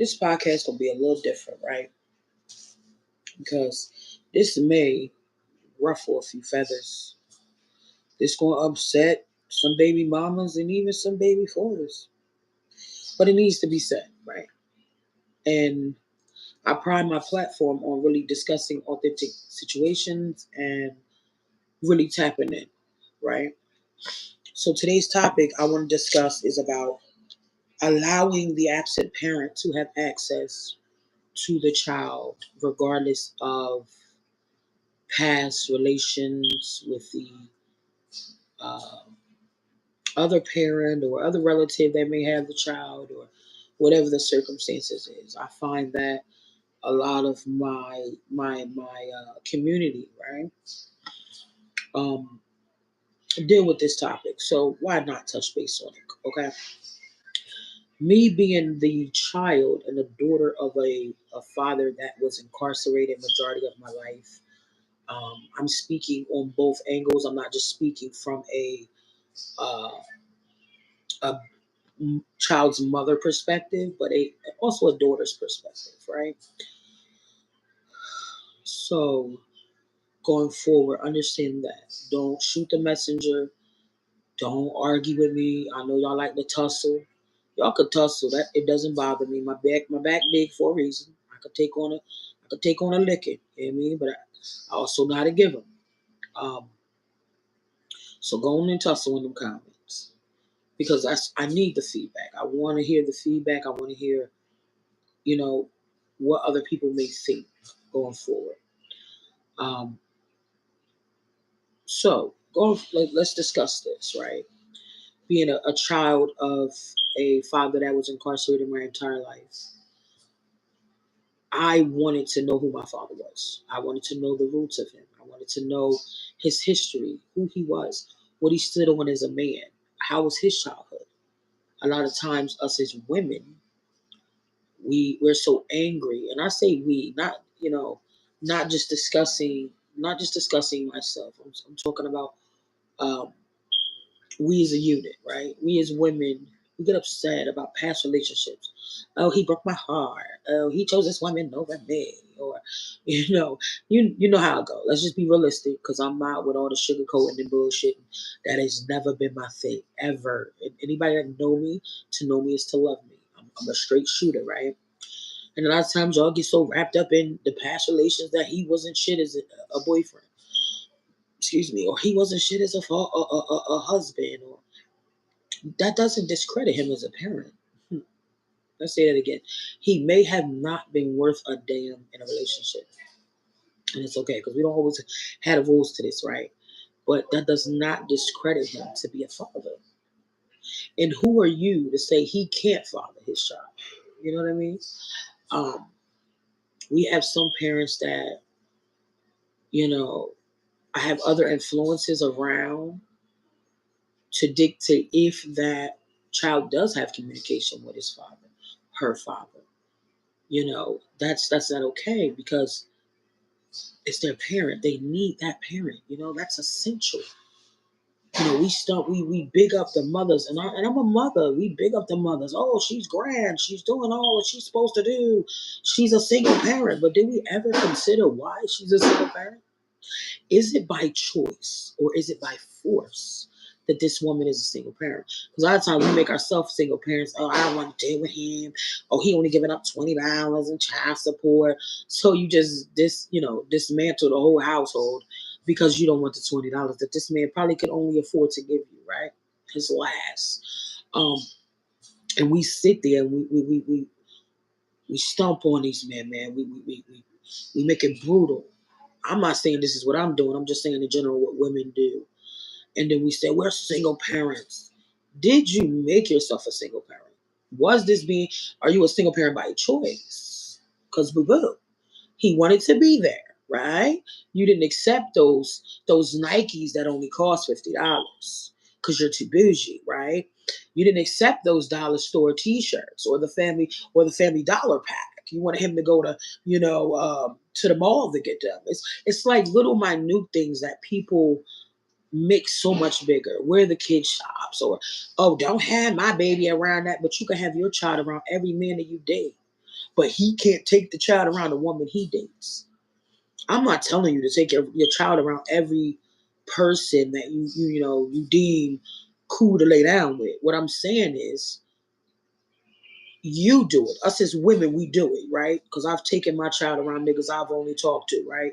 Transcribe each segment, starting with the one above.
This podcast will be a little different, right? Because this may ruffle a few feathers. This gonna upset some baby mamas and even some baby fathers. But it needs to be said, right? And I pride my platform on really discussing authentic situations and really tapping in, right? So today's topic I want to discuss is about allowing the absent parent to have access to the child, regardless of past relations with the uh, other parent or other relative that may have the child or whatever the circumstances is. I find that a lot of my community, right, um, deal with this topic. So why not touch base on it? Okay, me being the child and the daughter of a father that was incarcerated majority of my life. I'm speaking on both angles. I'm not just speaking from uh, a child's mother perspective, but also a daughter's perspective, right? So going forward, understand that. Don't shoot the messenger. Don't argue with me. I know y'all like to tussle. Y'all could tussle. That it doesn't bother me. My back big for a reason. I could take on a licking. You know what I mean? But I also know how to give them. Um, so go on and tussle in them comments because I need the feedback. I want to hear the feedback. I want to hear you know what other people may think going forward. Um, so let's discuss this, right? Being a child of a father that was incarcerated my entire life, I wanted to know who my father was. I wanted to know the roots of him. I wanted to know his history, who he was, what he stood on as a man, how was his childhood. A lot of times, us as women, we're so angry, and I say we, not not just discussing myself. I'm talking about um, we as a unit, right? We as women, we get upset about past relationships. Oh, he broke my heart. Oh, he chose this woman over me. Or, you know how I go. Let's just be realistic, because I'm not with all the sugarcoating and bullshit. That has never been my thing ever. And anybody that to know me is to love me. I'm a straight shooter, right? And a lot of times y'all get so wrapped up in the past relations that he wasn't shit as a boyfriend. Excuse me, or he wasn't shit as a husband, or that doesn't discredit him as a parent. Let's say that again. He may have not been worth a damn in a relationship, and it's okay because we don't always have rules to this, right? But that does not discredit him to be a father. And who are you to say he can't father his child? You know what I mean? Um, we have some parents that you know I have other influences around to dictate if that child does have communication with his father, her father. That's not okay because it's their parent. They need that parent. That's essential. We big up the mothers, and I'm a mother. We big up the mothers. Oh, she's grand. She's doing all what she's supposed to do. She's a single parent. But did we ever consider why she's a single parent? Is it by choice or is it by force that this woman is a single parent? Because a lot of times we make ourselves single parents. Oh, I don't want to deal with him. Oh, he only giving up $20 in child support. So you just dismantle the whole household because you don't want the $20 that this man probably could only afford to give you, right? His last. And we sit there and we stomp on these men, man. We make it brutal. I'm not saying this is what I'm doing. I'm just saying in general what women do. And then we say, we're single parents. Did you make yourself a single parent? Are you a single parent by choice? Because boo boo, he wanted to be there, right? You didn't accept those Nikes that only cost $50 because you're too bougie, right? You didn't accept those dollar store T-shirts or the family dollar pack. You wanted him to go to the mall to get them. It's like little minute things that people make so much bigger. Where the kid shops, or oh, don't have my baby around that, but you can have your child around every man that you date. but he can't take the child around the woman he dates. I'm not telling you to take your child around every person that you deem cool to lay down with. What I'm saying is, you do it. Us as women, we do it, right? Because I've taken my child around niggas I've only talked to, right?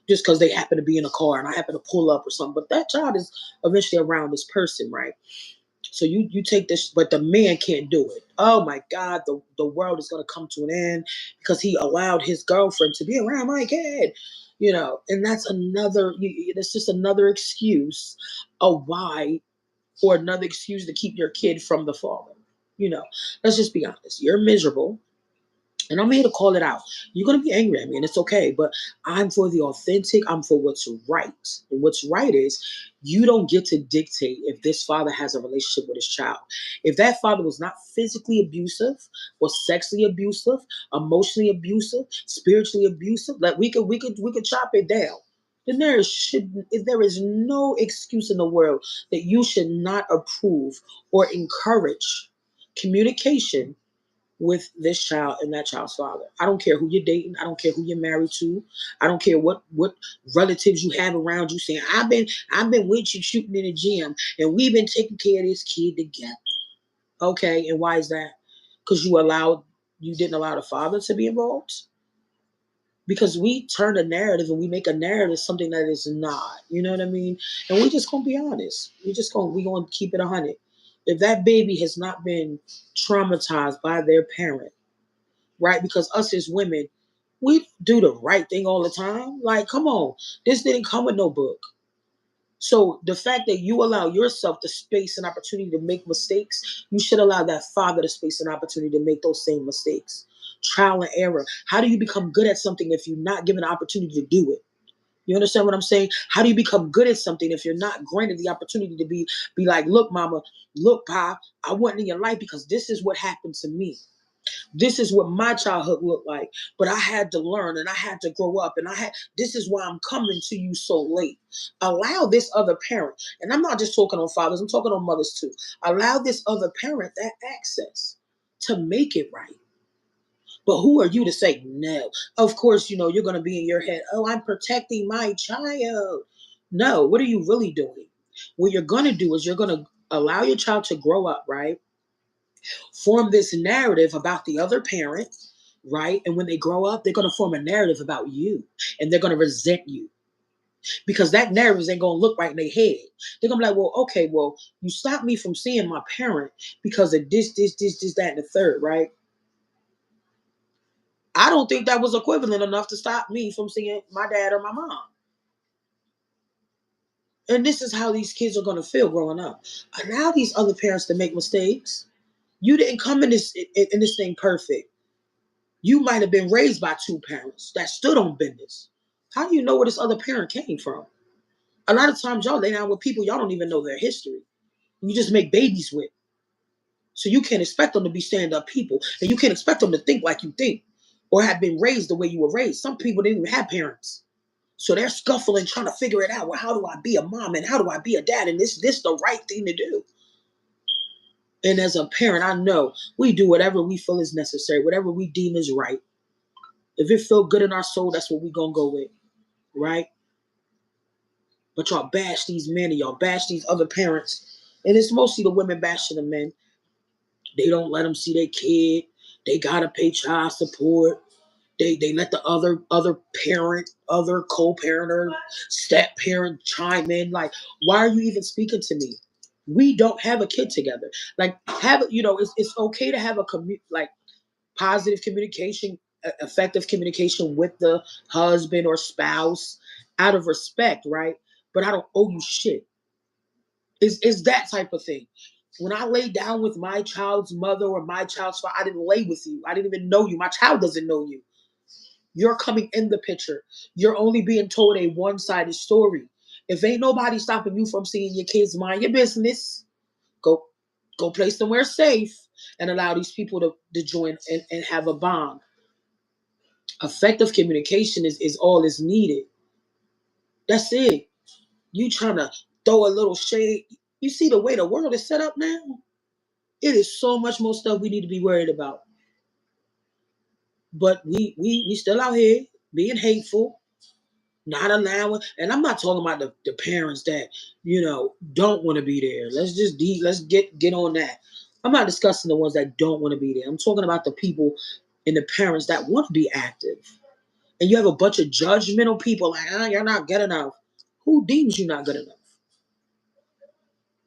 Just because they happen to be in a car and I happen to pull up or something. But that child is eventually around this person, right? So you take this, but the man can't do it. Oh my God, the world is gonna come to an end because he allowed his girlfriend to be around my kid, and that's that's just another excuse of why, or another excuse to keep your kid from the father. You know, let's just be honest. You're miserable. And I'm here to call it out. You're going to be angry at me, and it's okay. But I'm for the authentic. I'm for what's right. And what's right is you don't get to dictate if this father has a relationship with his child. If that father was not physically abusive or sexually abusive, emotionally abusive, spiritually abusive, like we could chop it down. Then there is no excuse in the world that you should not approve or encourage communication with this child and that child's father. I don't care who you're dating. I don't care who you're married to. I don't care what relatives you have around you saying, I've been with you shooting in the gym and we've been taking care of this kid together. Okay, and why is that? Because you didn't allow the father to be involved? Because we turn a narrative and we make a narrative something that is not. You know what I mean? And we just gonna be honest. We gonna keep it 100. If that baby has not been traumatized by their parent, right? Because us as women, we do the right thing all the time. Like, come on, this didn't come with no book. So the fact that you allow yourself the space and opportunity to make mistakes, you should allow that father the space and opportunity to make those same mistakes. Trial and error. How do you become good at something if you're not given the opportunity to do it? You understand what I'm saying? How do you become good at something if you're not granted the opportunity to be like, look, mama, look, pa, I wasn't in your life because this is what happened to me. This is what my childhood looked like, but I had to learn and I had to grow up, and this is why I'm coming to you so late. Allow this other parent, and I'm not just talking on fathers, I'm talking on mothers too. Allow this other parent that access to make it right. But who are you to say no? Of course, you're going to be in your head, oh, I'm protecting my child. No, what are you really doing? What you're going to do is you're going to allow your child to grow up, right? Form this narrative about the other parent, right? And when they grow up, they're going to form a narrative about you, and they're going to resent you because that narrative ain't going to look right in their head. They're going to be like, well, okay, well, you stopped me from seeing my parent because of this, that, and the third, right? I don't think that was equivalent enough to stop me from seeing my dad or my mom. And this is how these kids are going to feel growing up. Allow these other parents to make mistakes. You didn't come in this thing perfect. You might have been raised by two parents that stood on business. How do you know where this other parent came from? A lot of times y'all lay down with people y'all don't even know their history. You just make babies with. So you can't expect them to be stand-up people. And you can't expect them to think like you think or have been raised the way you were raised. Some people didn't even have parents. So they're scuffling, trying to figure it out. Well, how do I be a mom and how do I be a dad? And this the right thing to do. And as a parent, I know we do whatever we feel is necessary, whatever we deem is right. If it feel good in our soul, that's what we gonna go with, right? But y'all bash these men and y'all bash these other parents, and it's mostly the women bashing the men. They don't let them see their kid. They gotta pay child support. They let the other parent, other co-parent or step parent chime in. Like, why are you even speaking to me? We don't have a kid together. Like, it's okay to have like positive communication, effective communication with the husband or spouse out of respect, right? But I don't owe you shit. Is that type of thing. When I lay down with my child's mother or my child's father, I didn't lay with you. I didn't even know you. My child doesn't know you. You're coming in the picture. You're only being told a one-sided story. If ain't nobody stopping you from seeing your kids, mind your business. Go go play somewhere safe and allow these people to join and have a bond. Effective communication is all is needed. That's it. You trying to throw a little shade. You see the way the world is set up now? It is so much more stuff we need to be worried about. But we still out here being hateful, not allowing. And I'm not talking about the parents that don't want to be there. Let's get on that. I'm not discussing the ones that don't want to be there. I'm talking about the people and the parents that want to be active. And you have a bunch of judgmental people like, you're not good enough. Who deems you not good enough?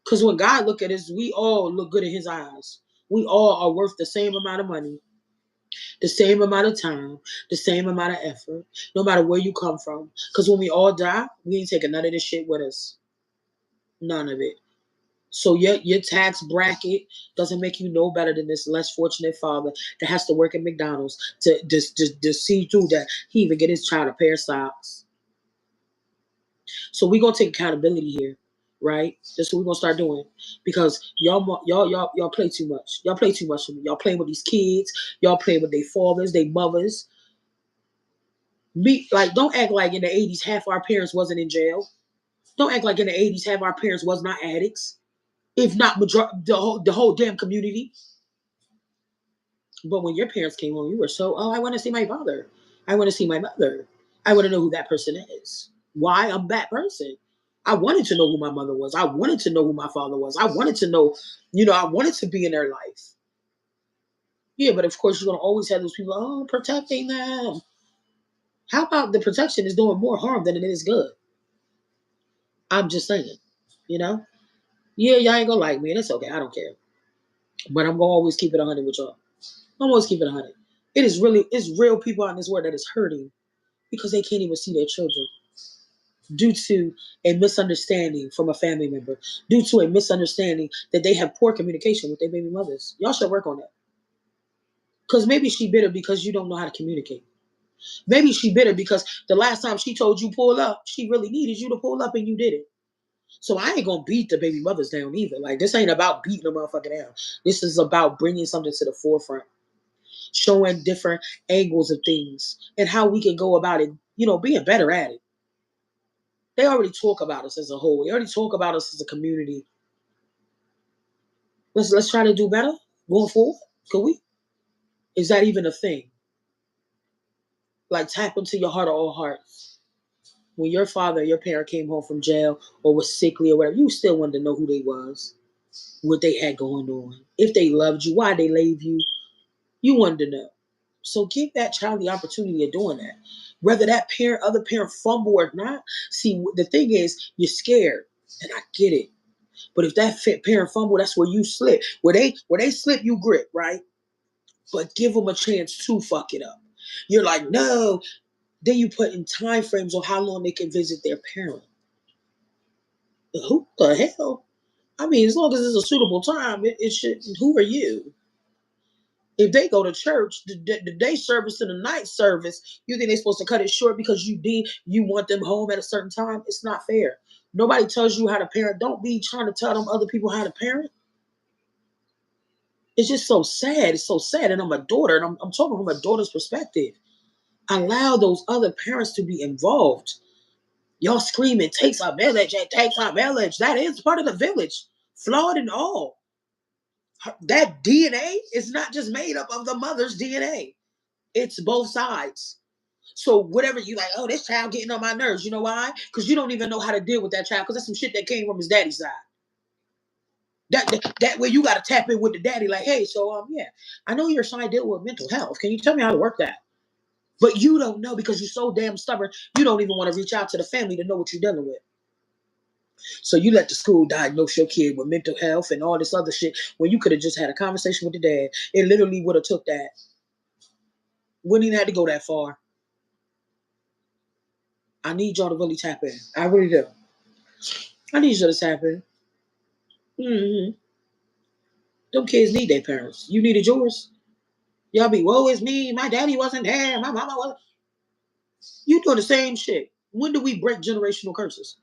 Because when God look at us, we all look good in his eyes. We all are worth the same amount of money, the same amount of time, the same amount of effort, no matter where you come from. Because when we all die, we ain't taking none of this shit with us. None of it. So your tax bracket doesn't make you no better than this less fortunate father that has to work at McDonald's to see through that he even get his child a pair of socks. So we're gonna take accountability here, right? That's what we're gonna start doing. Because y'all play too much. Y'all play too much for me. Y'all playing with these kids, y'all playing with their fathers, their mothers. Me, like, don't act like in the 80s half our parents wasn't in jail. Don't act like in the 80s half our parents was not addicts. If not the whole damn community. But when your parents came home, you were so, I want to see my father. I want to see my mother. I want to know who that person is. Why I'm that person. I wanted to know who my mother was. I wanted to know who my father was. I wanted to know, I wanted to be in their life. Yeah, but of course you're gonna always have those people, protecting them. How about the protection is doing more harm than it is good? I'm just saying, you know? Yeah, y'all ain't gonna like me, and it's okay. I don't care. But I'm gonna always keep it 100 with y'all. I'm always keep it 100. It's real people out in this world that is hurting because they can't even see their children due to a misunderstanding from a family member, due to a misunderstanding that they have poor communication with their baby mothers. Y'all should work on that. Because maybe she bitter because you don't know how to communicate. Maybe she bitter because the last time she told you pull up, she really needed you to pull up and you did it. So I ain't gonna beat the baby mothers down either. Like, this ain't about beating a motherfucker down. This is about bringing something to the forefront, showing different angles of things and how we can go about it, being better at it. They already talk about us as a whole. They already talk about us as a community. Let's try to do better going forward. Could we? Is that even a thing? Like, tap into your heart of all hearts. When your father or your parent came home from jail or was sickly or whatever, you still wanted to know who they was, what they had going on. If they loved you, why they leave you. You wanted to know. So give that child the opportunity of doing that. Whether that other parent fumble or not. See, the thing is, you're scared, and I get it. But if that parent fumble, that's where you slip. Where they slip, you grip, right? But give them a chance to fuck it up. You're like, no. Then you put in time frames on how long they can visit their parent. Who the hell? I mean, as long as it's a suitable time, it should. Who are you? If they go to church, the day service to the night service, you think they're supposed to cut it short because you want them home at a certain time? It's not fair. Nobody tells you how to parent. Don't be trying to tell them other people how to parent. It's just so sad. It's so sad. And I'm a daughter, and I'm talking from a daughter's perspective. Allow those other parents to be involved. Y'all screaming, takes a village, it takes a village. That is part of the village, flawed and all. That DNA is not just made up of the mother's DNA. It's both sides. So whatever you like, this child getting on my nerves. You know why? Because you don't even know how to deal with that child. Because that's some shit that came from his daddy's side. That way you got to tap in with the daddy. Like, hey, so yeah, I know you're trying to deal with mental health. Can you tell me how to work that? But you don't know because you're so damn stubborn. You don't even want to reach out to the family to know what you're dealing with. So you let the school diagnose your kid with mental health and all this other shit when you could have just had a conversation with the dad. It literally would have took that. Wouldn't even have to go that far. I need y'all to really tap in. I really do. I need y'all to tap in. Mm-hmm. Them kids need their parents. You needed yours. Y'all be, woe is me. My daddy wasn't there. My mama wasn't. You doing the same shit. When do we break generational curses?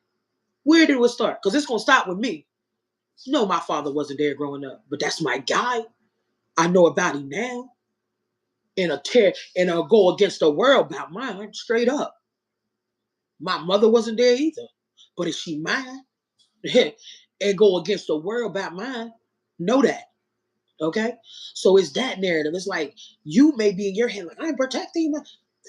Where did it start? Because it's going to start with me. No, my father wasn't there growing up, but that's my guy. I know about him now. And I'll go against the world about mine, straight up. My mother wasn't there either. But is she mine? And go against the world about mine? Know that. Okay? So it's that narrative. It's like you may be in your head like, I'm protecting my.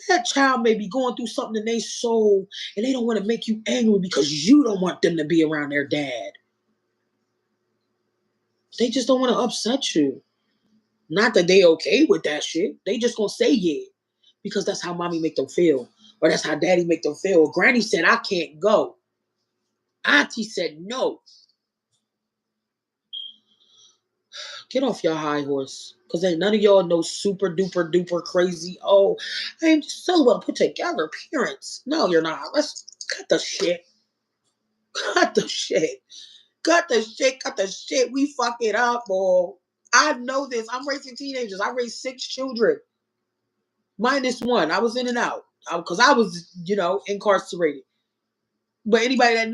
That child may be going through something in their soul and they don't want to make you angry because you don't want them to be around their dad. They just don't want to upset you. Not that they okay with that shit. They just gonna say yeah. Because that's how mommy make them feel. Or that's how daddy make them feel. Granny said, I can't go. Auntie said no. Get off your high horse. Because ain't none of y'all know super duper duper crazy. Oh, I am just so well put together parents. No, you're not. Let's cut the shit. Cut the shit. Cut the shit. Cut the shit. We fuck it up, boy. I know this. I'm raising teenagers. I raised 6 children. Minus 1. I was in and out. Because I was, incarcerated. But anybody that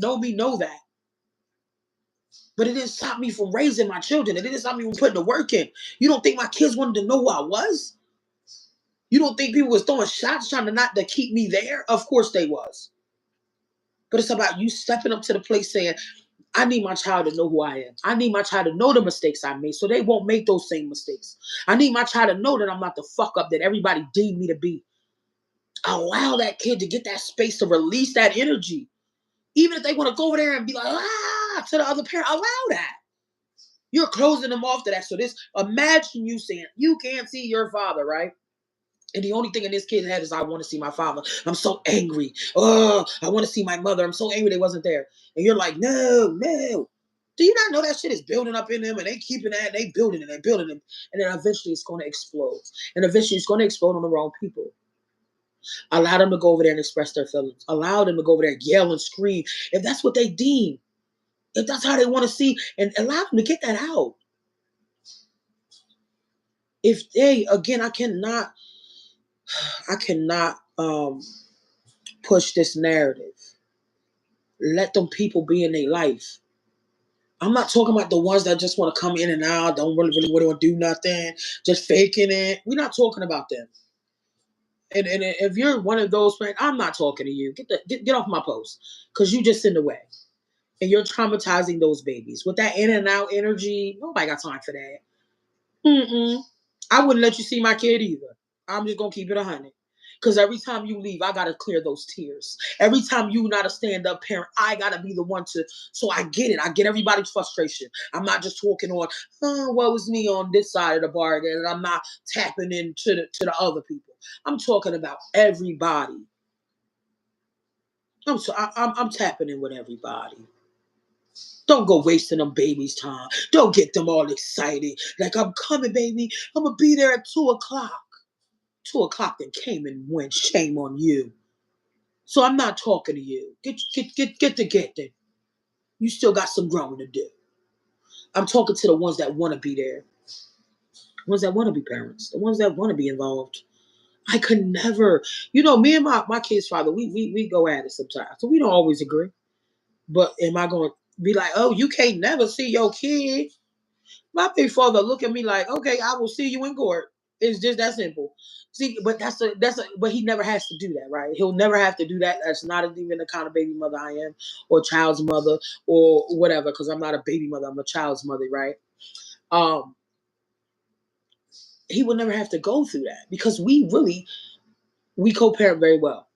know me know that. But it didn't stop me from raising my children. It didn't stop me from putting the work in. You don't think my kids wanted to know who I was? You don't think people was throwing shots trying to not to keep me there? Of course they was. But it's about you stepping up to the place saying, I need my child to know who I am. I need my child to know the mistakes I made so they won't make those same mistakes. I need my child to know that I'm not the fuck up that everybody deemed me to be. Allow that kid to get that space to release that energy. Even if they want to go over there and be like, to the other parent, allow that. You're closing them off to that. So imagine you saying, you can't see your father, right? And the only thing in this kid's head is, I want to see my father. I'm so angry. Oh, I want to see my mother. I'm so angry they wasn't there. And you're like, no, no. Do you not know that shit is building up in them and they keeping that, and they building it, and building it. And then eventually it's going to explode. And eventually it's going to explode on the wrong people. Allow them to go over there and express their feelings. Allow them to go over there and yell and scream. If that's what they deem. If that's how they want to see. And allow them to get that out. If they, again, I cannot push this narrative. Let them people be in their life. I'm not talking about the ones that just want to come in and out, don't really want to do nothing, just faking it. We're not talking about them. And if you're one of those friends, I'm not talking to you. Get off my post, because you just in the way, and you're traumatizing those babies with that in and out energy. Nobody got time for that. I wouldn't let you see my kid either. I'm just gonna keep it 100. Because every time you leave, I gotta clear those tears. Every time you not a stand-up parent, I gotta be the one to. So I get it. I get everybody's frustration. I'm not just talking on, what was me on this side of the bargain, and I'm not tapping into the other people. I'm talking about everybody. I'm tapping in with everybody. Don't go wasting them babies' time. Don't get them all excited. Like, I'm coming, baby. I'm gonna be there at 2:00. 2:00 then came and went. Shame on you. So I'm not talking to you. Get to getting. You still got some growing to do. I'm talking to the ones that want to be there. The ones that want to be parents. The ones that want to be involved. I could never. Me and my kid's father, we go at it sometimes. So we don't always agree. But am I going to be like, oh, you can't never see your kid? My big father look at me like, okay, I will see you in court. It's just that simple. See, but but he never has to do that, right? He'll never have to do that. That's not even the kind of baby mother I am, or child's mother, or whatever. Because I'm not a baby mother, I'm a child's mother, right? Um, he will never have to go through that because we co-parent very well.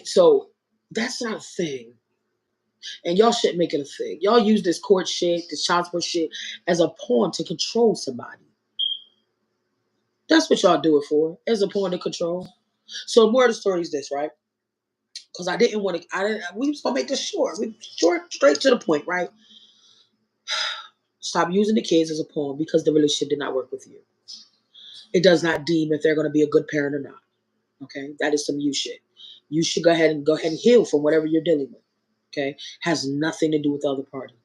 So that's not a thing. And y'all shouldn't make it a thing. Y'all use this court shit, this child support shit, as a pawn to control somebody. That's what y'all do it for, as a point of control. So more of the story is this, right? Because I didn't want to. We was gonna make this short. Straight to the point, right? Stop using the kids as a pawn because the relationship did not work with you. It does not deem if they're going to be a good parent or not. Okay, that is some you shit. You should go ahead and heal from whatever you're dealing with. Okay, has nothing to do with the other party.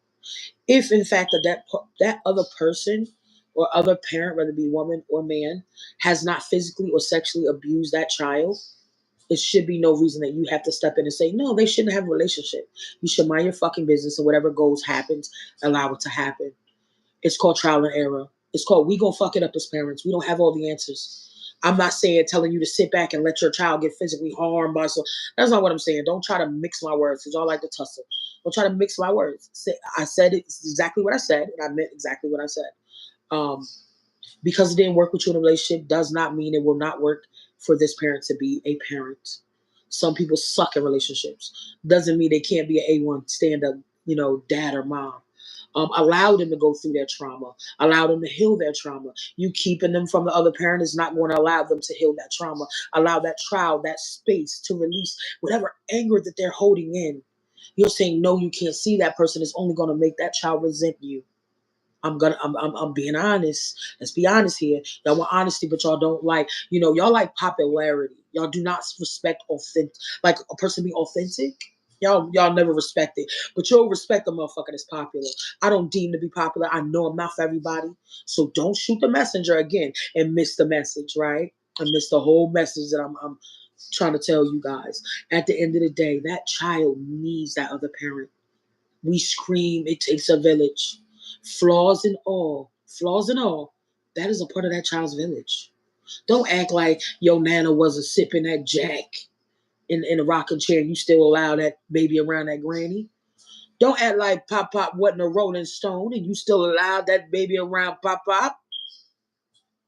If in fact that other person or other parent, whether it be woman or man, has not physically or sexually abused that child, it should be no reason that you have to step in and say, no, they shouldn't have a relationship. You should mind your fucking business, and whatever goes happens, allow it to happen. It's called trial and error. It's called, we gonna fuck it up as parents. We don't have all the answers. I'm not saying telling you to sit back and let your child get physically harmed by so. That's not what I'm saying. Don't try to mix my words because y'all like to tussle. Don't try to mix my words. I said it exactly what I said, and I meant exactly what I said. Um, because it didn't work with you in a relationship does not mean it will not work for this parent to be a parent. Some people suck in relationships. Doesn't mean they can't be an A1 stand up, dad or mom. Allow them to go through their trauma. Allow them to heal their trauma. You keeping them from the other parent is not going to allow them to heal that trauma. Allow that child that space to release whatever anger that they're holding in. You're saying no, you can't see that person is only going to make that child resent you. I'm being honest. Let's be honest here. Y'all want honesty, but y'all don't like, y'all like popularity. Y'all do not respect authentic, like a person be authentic. Y'all never respect it, but you'll respect a motherfucker that's popular. I don't deem to be popular. I know I'm not for everybody, so don't shoot the messenger again and miss the message, right? And miss the whole message that I'm trying to tell you guys. At the end of the day, that child needs that other parent. We scream, it takes a village. Flaws and all, that is a part of that child's village. Don't act like your nana wasn't sipping that jack in a rocking chair. You still allow that baby around that granny. Don't act like Pop Pop wasn't a Rolling Stone and you still allowed that baby around Pop Pop.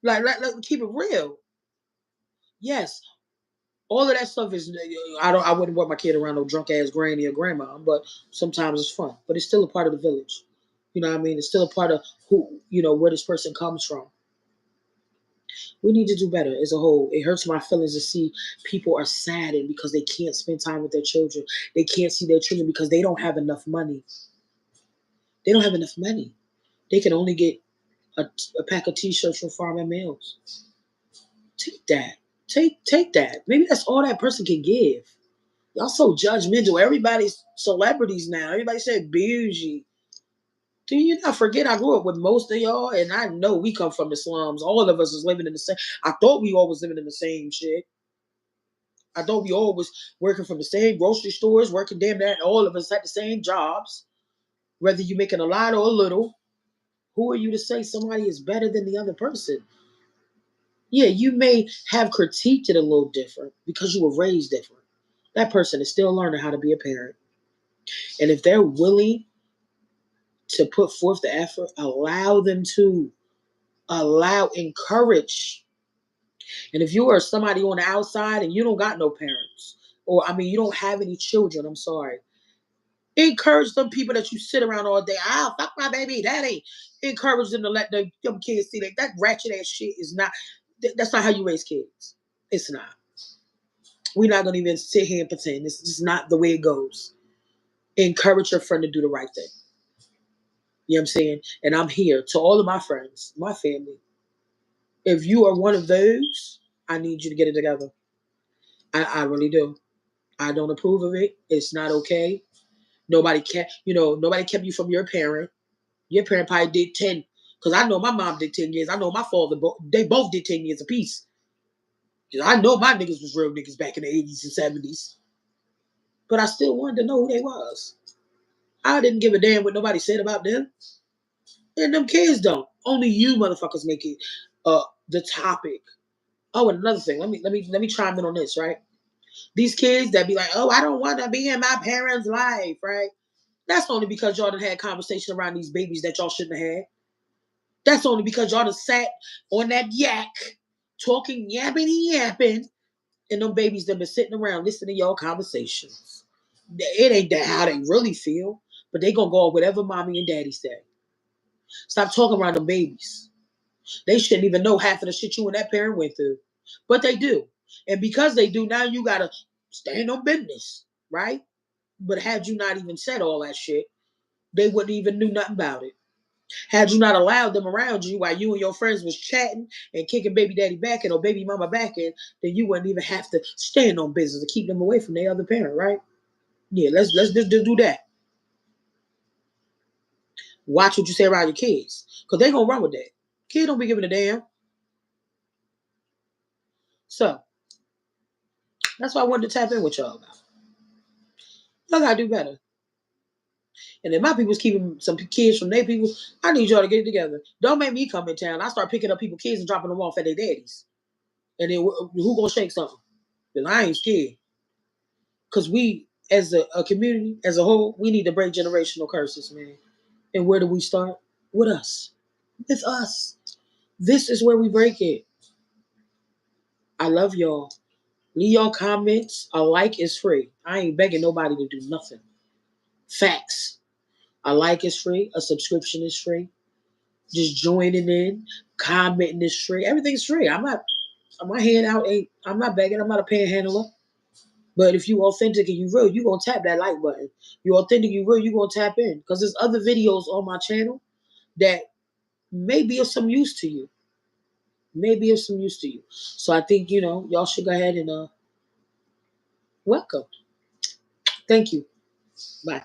Like, let keep it real. Yes, all of that stuff is. I wouldn't want my kid around no drunk ass granny or grandma, but sometimes it's fun. But it's still a part of the village. You know what I mean? It's still a part of where this person comes from. We need to do better as a whole. It hurts my feelings to see people are saddened because they can't spend time with their children. They can't see their children because they don't have enough money. They don't have enough money. They can only get a pack of t-shirts from Farm and Mills. Take that. Take that. Maybe that's all that person can give. Y'all so judgmental. Everybody's celebrities now. Everybody said bougie. Do you not forget I grew up with most of y'all, and I know we come from the slums. All of us is living in the same. I thought we all was living in the same shit. I thought we all was working from the same grocery stores, working damn that. All of us had the same jobs. Whether you're making a lot or a little, who are you to say somebody is better than the other person? Yeah, you may have critiqued it a little different because you were raised different. That person is still learning how to be a parent. And if they're willing to put forth the effort, allow them to. Encourage. And if you are somebody on the outside and you don't got no parents, or you don't have any children, I'm sorry. Encourage them people that you sit around all day. Fuck my baby daddy. Encourage them to let them kids see that ratchet ass shit is not. That's not how you raise kids. It's not. We're not gonna even sit here and pretend. This is not the way it goes. Encourage your friend to do the right thing. You know what I'm saying? And I'm here to all of my friends, my family. If you are one of those, I need you to get it together. I really do. I don't approve of it. It's not okay. Nobody kept you from your parent. Your parent probably did 10. Because I know my mom did 10 years. I know my father, they both did 10 years apiece. Because I know my niggas was real niggas back in the 80s and 70s. But I still wanted to know who they was. I didn't give a damn what nobody said about them. And them kids don't. Only you motherfuckers make it the topic. Oh, and another thing. Let me chime in on this, right? These kids that be like, oh, I don't want to be in my parents' life, right? That's only because y'all done had conversation around these babies that y'all shouldn't have had. That's only because y'all done sat on that yak, talking yapping, and them babies that been sitting around listening to y'all conversations. It ain't that how they really feel, but they gonna go on whatever mommy and daddy say. Stop talking around them babies. They shouldn't even know half of the shit you and that parent went through. But they do. And because they do, now you gotta stand on business, right? But had you not even said all that shit, they wouldn't even knew nothing about it. Had you not allowed them around you while you and your friends was chatting and kicking baby daddy back in or baby mama back in, then you wouldn't even have to stand on business to keep them away from their other parent, right? Yeah, let's just do that. Watch what you say around your kids. Because they gonna run with that. Kid don't be giving a damn. So that's why I wanted to tap in with y'all about. Y'all gotta do better. And if my people's keeping some kids from their people, I need y'all to get it together. Don't make me come in town. I start picking up people's kids and dropping them off at their daddies. And then who gonna shake something? Then I ain't scared. Cause we, as a community, as a whole, we need to break generational curses, man. And where do we start? With us. With us. This is where we break it. I love y'all. Leave your comments. A like is free. I ain't begging nobody to do nothing. Facts. A like is free. A subscription is free. Just joining in, commenting is free. Everything's free. My hand out ain't. I'm not begging. I'm not a panhandler. But if you authentic and you real, you gonna tap that like button. You authentic, you real, you gonna tap in. Because there's other videos on my channel that may be of some use to you. Maybe of some use to you. So I think, y'all should go ahead and welcome. Thank you. Bye.